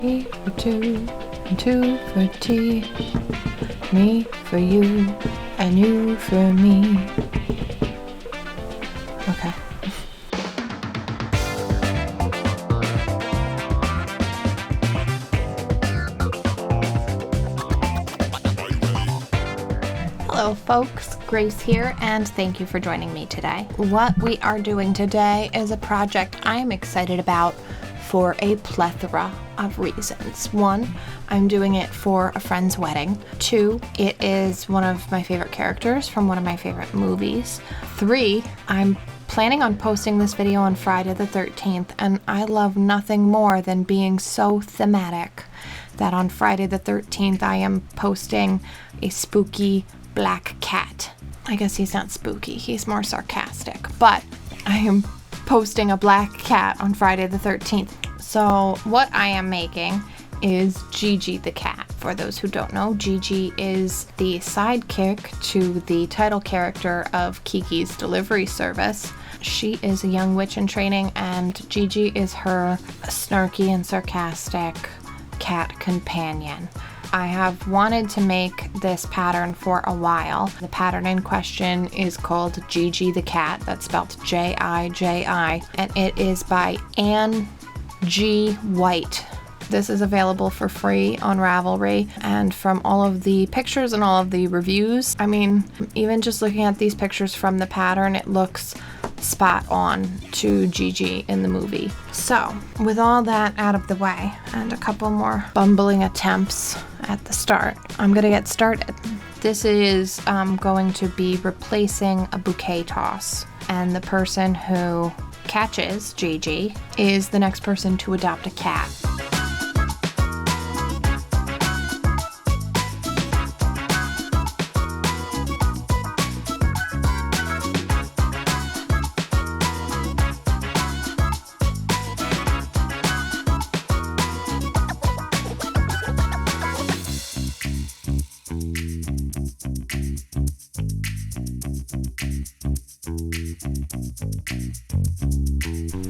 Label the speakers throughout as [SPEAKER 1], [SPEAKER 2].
[SPEAKER 1] Tea for two, and two for tea. Me for you, and you for me. Okay. Hello folks, Grace here, and thank you for joining me today. What we are doing today is a project I'm excited about for a plethora of reasons. One, I'm doing it for a friend's wedding. Two, it is one of my favorite characters from one of my favorite movies. Three, I'm planning on posting this video on Friday the 13th, and I love nothing more than being so thematic that on Friday the 13th I am posting a spooky black cat. I guess he's not spooky, he's more sarcastic, but I am posting a black cat on Friday the 13th. So what I am making is Jiji the cat. For those who don't know, Jiji is the sidekick to the title character of Kiki's delivery service. She is a young witch in training, and Jiji is her snarky and sarcastic cat companion. I have wanted to make this pattern for a while. The pattern in question is called Jiji the Cat. That's spelled J-I-J-I, and it is by Anne G. White. This is available for free on Ravelry, and from all of the pictures and all of the reviews, I mean, even just looking at these pictures from the pattern, it looks spot on to Jiji in the movie. So, with all that out of the way, and a couple more bumbling attempts at the start, I'm gonna get started. This is going to be replacing a bouquet toss, and the person who catches Jiji is the next person to adopt a cat.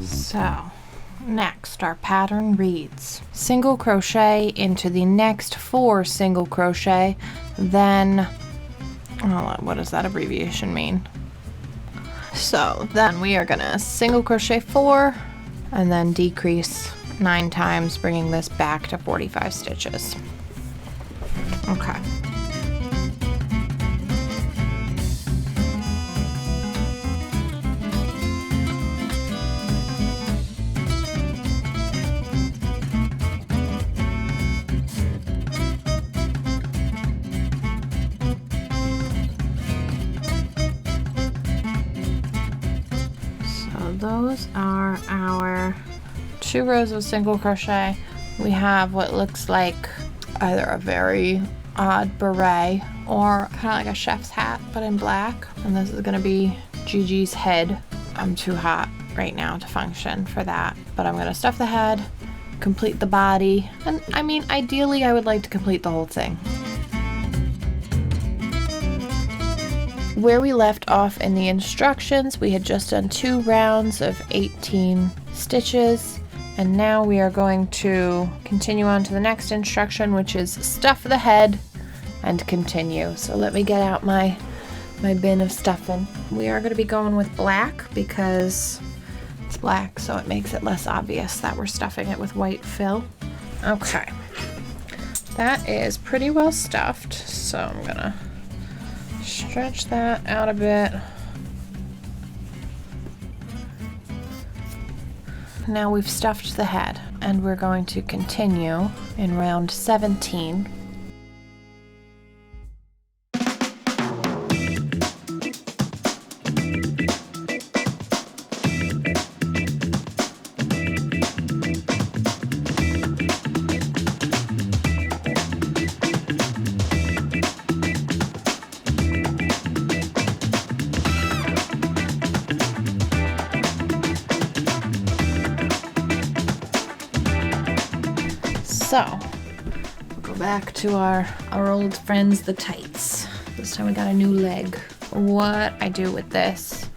[SPEAKER 1] So, next our pattern reads single crochet into the next 4 single crochet, then, what does that abbreviation mean? So then we are gonna single crochet 4 and then decrease 9 times, bringing this back to 45 stitches. Okay. Those are our 2 rows of single crochet. We have what looks like either a very odd beret or kind of like a chef's hat but in black, and this is going to be Jiji's head. I'm too hot right now to function for that, but I'm going to stuff the head, complete the body, and I mean ideally I would like to complete the whole thing. Where we left off in the instructions, we had just done 2 rounds of 18 stitches, and now we are going to continue on to the next instruction, which is stuff the head and continue. So let me get out my bin of stuffing. We are going to be going with black because it's black, so it makes it less obvious that we're stuffing it with white fill. Okay, that is pretty well stuffed, so I'm gonna stretch that out a bit. Now we've stuffed the head, and we're going to continue in round 17. So, we'll go back to our old friends, the tights. This time we got a new leg. What I do with this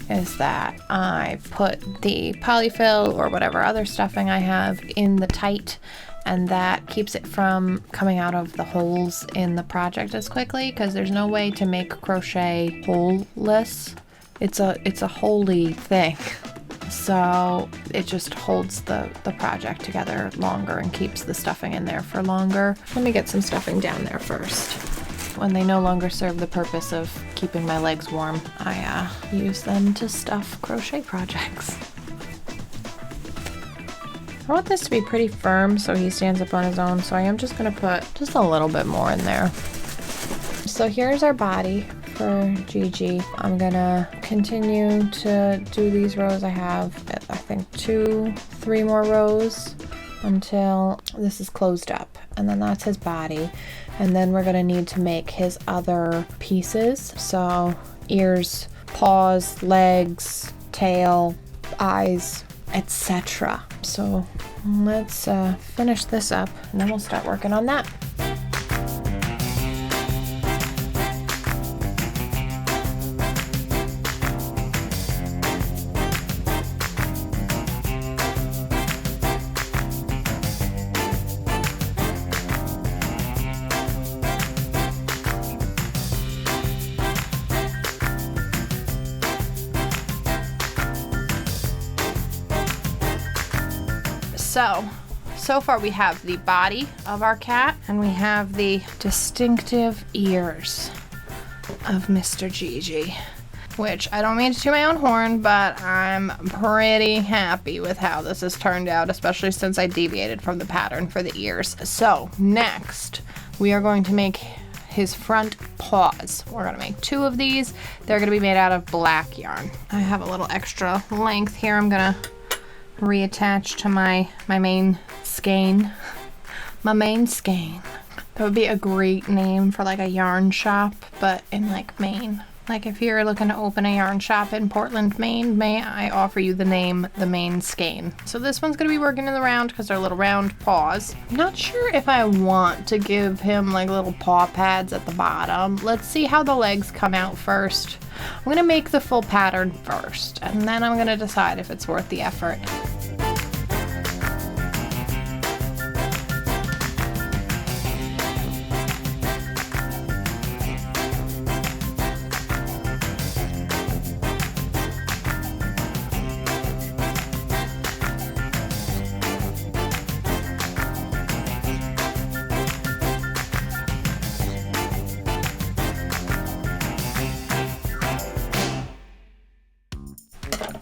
[SPEAKER 1] is that I put the polyfill or whatever other stuffing I have in the tight, and that keeps it from coming out of the holes in the project as quickly, because there's no way to make crochet holeless. It's a holy thing. So it just holds the project together longer and keeps the stuffing in there for longer. Let me get some stuffing down there first. When they no longer serve the purpose of keeping my legs warm, I use them to stuff crochet projects. I want this to be pretty firm so he stands up on his own, so I am just gonna put just a little bit more in there. So here's our body for Jiji. I'm gonna continue to do these rows. I have, I think, 3 more rows until this is closed up, and then that's his body. And then we're gonna need to make his other pieces, so ears, paws, legs, tail, eyes, etc. So let's finish this up, and then we'll start working on that. So far we have the body of our cat, and we have the distinctive ears of Mr. Jiji, which I don't mean to toot my own horn, but I'm pretty happy with how this has turned out, especially since I deviated from the pattern for the ears. So next we are going to make his front paws. We're gonna make 2 of these. They're gonna be made out of black yarn. I have a little extra length here. I'm gonna reattach to my main skein. My main skein. That would be a great name for like a yarn shop, but in like Maine. Like if you're looking to open a yarn shop in Portland, Maine, may I offer you the name The Main Skein. So this one's gonna be working in the round because they're little round paws. I'm not sure if I want to give him like little paw pads at the bottom. Let's see how the legs come out first. I'm gonna make the full pattern first, and then I'm gonna decide if it's worth the effort.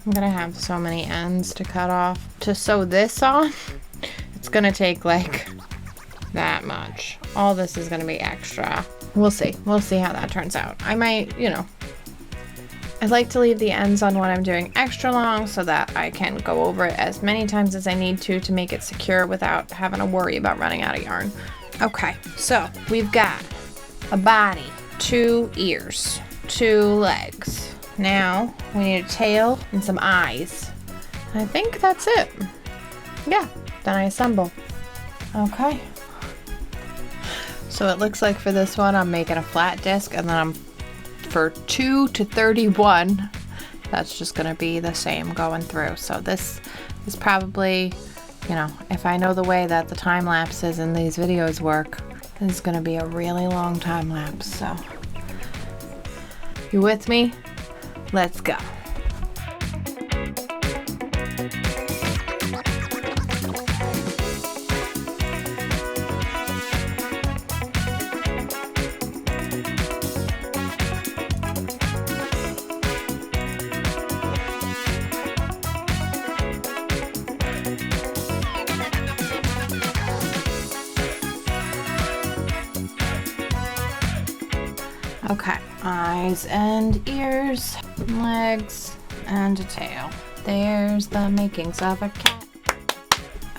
[SPEAKER 1] I'm gonna have so many ends to cut off. To sew this on, it's gonna take like that much. All this is gonna be extra. We'll see. We'll see how that turns out. I might, you know, I like to leave the ends on when I'm doing extra long so that I can go over it as many times as I need to make it secure without having to worry about running out of yarn. Okay, so we've got a body, 2 ears, 2 legs. Now we need a tail and some eyes. I think that's it. Yeah, then I assemble. Okay. So it looks like for this one I'm making a flat disc, and then for 2 to 31, that's just gonna be the same going through. So this is probably, you know, if I know the way that the time lapses in these videos work, this is gonna be a really long time lapse. So you with me? Let's go. Okay, eyes and ears, legs, and a tail. There's the makings of a cat.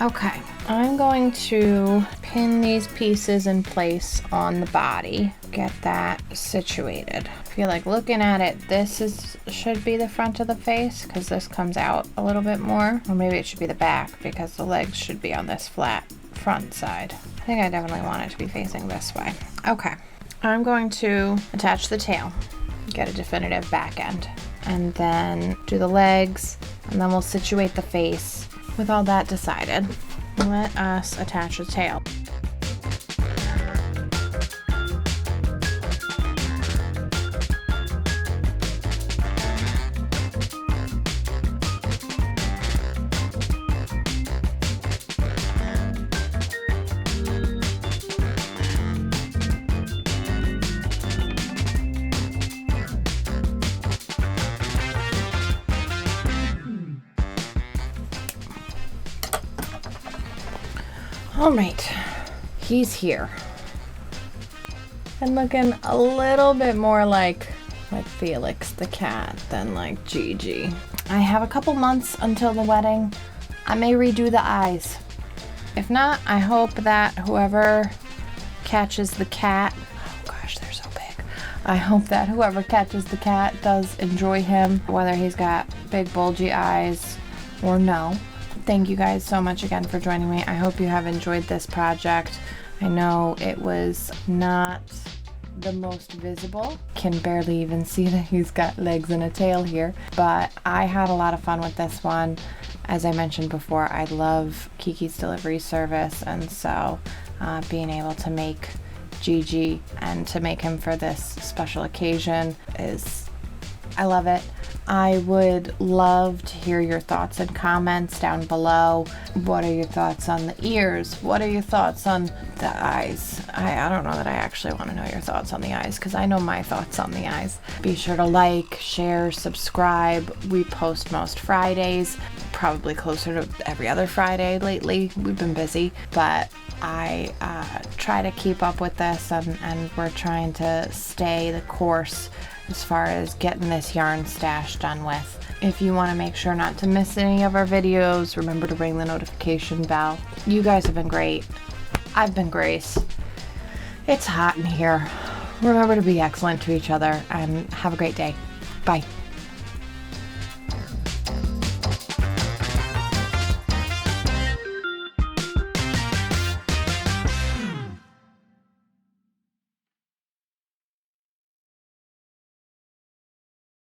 [SPEAKER 1] Okay, I'm going to pin these pieces in place on the body, get that situated. I feel like looking at it, this should be the front of the face because this comes out a little bit more, or maybe it should be the back because the legs should be on this flat front side. I think I definitely want it to be facing this way. Okay. I'm going to attach the tail, get a definitive back end. and then do the legs, and then we'll situate the face. With all that decided, let us attach the tail. All right, he's here and looking a little bit more like Felix the cat than like Jiji. I have a couple months until the wedding. I may redo the eyes. If not, I hope that whoever catches the cat, oh gosh, they're so big. I hope that whoever catches the cat does enjoy him, whether he's got big bulgy eyes or no. Thank you guys so much again for joining me. I hope you have enjoyed this project. I know it was not the most visible. Can barely even see that he's got legs and a tail here, but I had a lot of fun with this one. As I mentioned before, I love Kiki's delivery service, and so being able to make Jiji and to make him for this special occasion I love it. I would love to hear your thoughts and comments down below. What are your thoughts on the ears? What are your thoughts on the eyes? I don't know that I actually want to know your thoughts on the eyes, because I know my thoughts on the eyes. Be sure to like, share, subscribe. We post most Fridays, probably closer to every other Friday lately. We've been busy, but I try to keep up with this, and we're trying to stay the course as far as getting this yarn stash done with. If you want to make sure not to miss any of our videos, remember to ring the notification bell. You guys have been great. I've been Grace. It's hot in here. Remember to be excellent to each other, and have a great day. Bye.